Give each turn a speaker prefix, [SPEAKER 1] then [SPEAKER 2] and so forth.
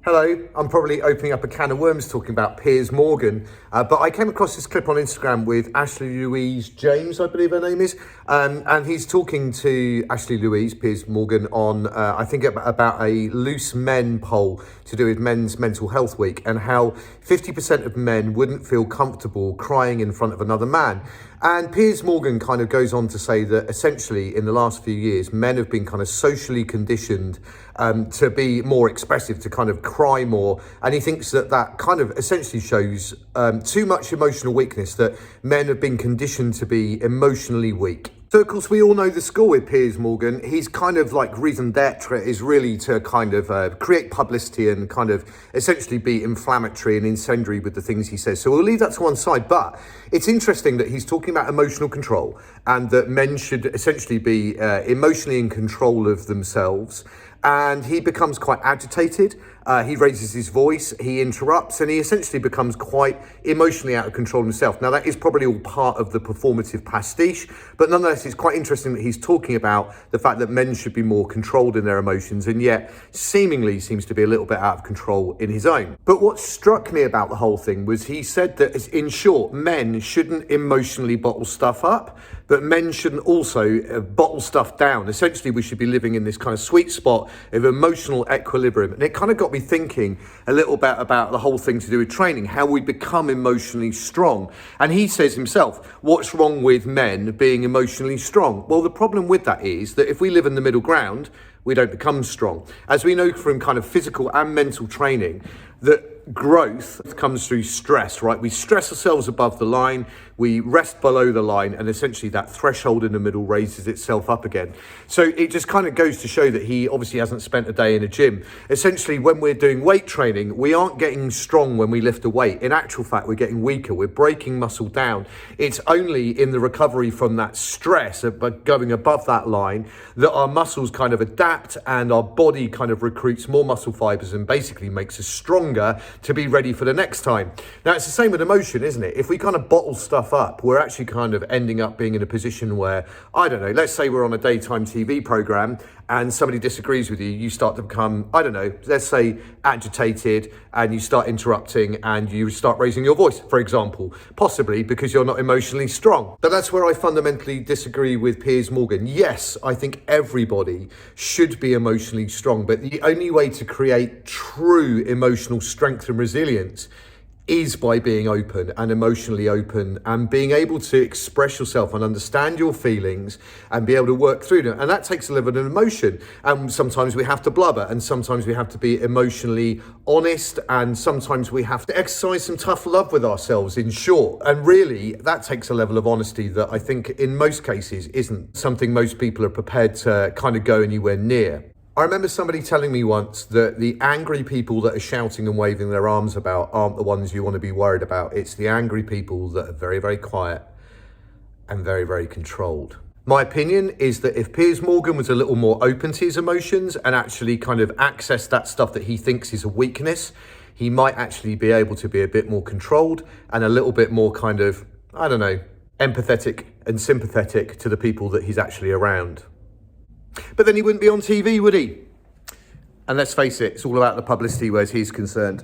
[SPEAKER 1] Hello, I'm probably opening up a can of worms talking about Piers Morgan, but I came across this clip on Instagram with Ashley Louise James, I believe her name is, and he's talking to Ashley Louise, Piers Morgan, on, I think, about a loose men poll to do with Men's Mental Health Week, and how 50% of men wouldn't feel comfortable crying in front of another man. And Piers Morgan kind of goes on to say that essentially in the last few years, men have been kind of socially conditioned to be more expressive, to kind of cry more. And he thinks that that kind of essentially shows too much emotional weakness, that men have been conditioned to be emotionally weak. So, of course, we all know the score with Piers Morgan. He's kind of like raison d'etre is really to kind of create publicity and kind of essentially be inflammatory and incendiary with the things he says. So we'll leave that to one side. But it's interesting that he's talking about emotional control and that men should essentially be emotionally in control of themselves. And he becomes quite agitated, he raises his voice, he interrupts, and he essentially becomes quite emotionally out of control himself. Now, that is probably all part of the performative pastiche, but nonetheless, it's quite interesting that he's talking about the fact that men should be more controlled in their emotions, and yet seemingly seems to be a little bit out of control in his own. But what struck me about the whole thing was he said that, in short, men shouldn't emotionally bottle stuff up, but men shouldn't also bottle stuff down. Essentially, we should be living in this kind of sweet spot of emotional equilibrium. And it kind of got me thinking a little bit about the whole thing to do with training, how we become emotionally strong. And he says himself, what's wrong with men being emotionally strong? Well, the problem with that is that if we live in the middle ground, we don't become strong. As we know from kind of physical and mental training, that growth comes through stress, right? We stress ourselves above the line, we rest below the line, and essentially that threshold in the middle raises itself up again. So it just kind of goes to show that he obviously hasn't spent a day in a gym. Essentially, when we're doing weight training, we aren't getting strong when we lift a weight. In actual fact, we're getting weaker. We're breaking muscle down. It's only in the recovery from that stress of going above that line that our muscles kind of adapt and our body kind of recruits more muscle fibers and basically makes us stronger to be ready for the next time. Now, it's the same with emotion, isn't it? If we kind of bottle stuff up, we're actually kind of ending up being in a position where, I don't know, let's say we're on a daytime TV program and somebody disagrees with you, you start to become, I don't know, let's say agitated, and you start interrupting and you start raising your voice, for example, possibly because you're not emotionally strong. But that's where I fundamentally disagree with Piers Morgan. Yes, I think everybody should be emotionally strong, but the only way to create true emotional strength and resilience is by being open and emotionally open and being able to express yourself and understand your feelings and be able to work through them. And that takes a level of emotion. And sometimes we have to blubber, and sometimes we have to be emotionally honest, and sometimes we have to exercise some tough love with ourselves, in short. And really, that takes a level of honesty that I think in most cases isn't something most people are prepared to kind of go anywhere near. I remember somebody telling me once that the angry people that are shouting and waving their arms about aren't the ones you want to be worried about. It's the angry people that are very, very quiet and very, very controlled. My opinion is that if Piers Morgan was a little more open to his emotions and actually kind of access that stuff that he thinks is a weakness, he might actually be able to be a bit more controlled and a little bit more kind of, I don't know, empathetic and sympathetic to the people that he's actually around. But then he wouldn't be on TV, would he? And let's face it, it's all about the publicity where he's concerned.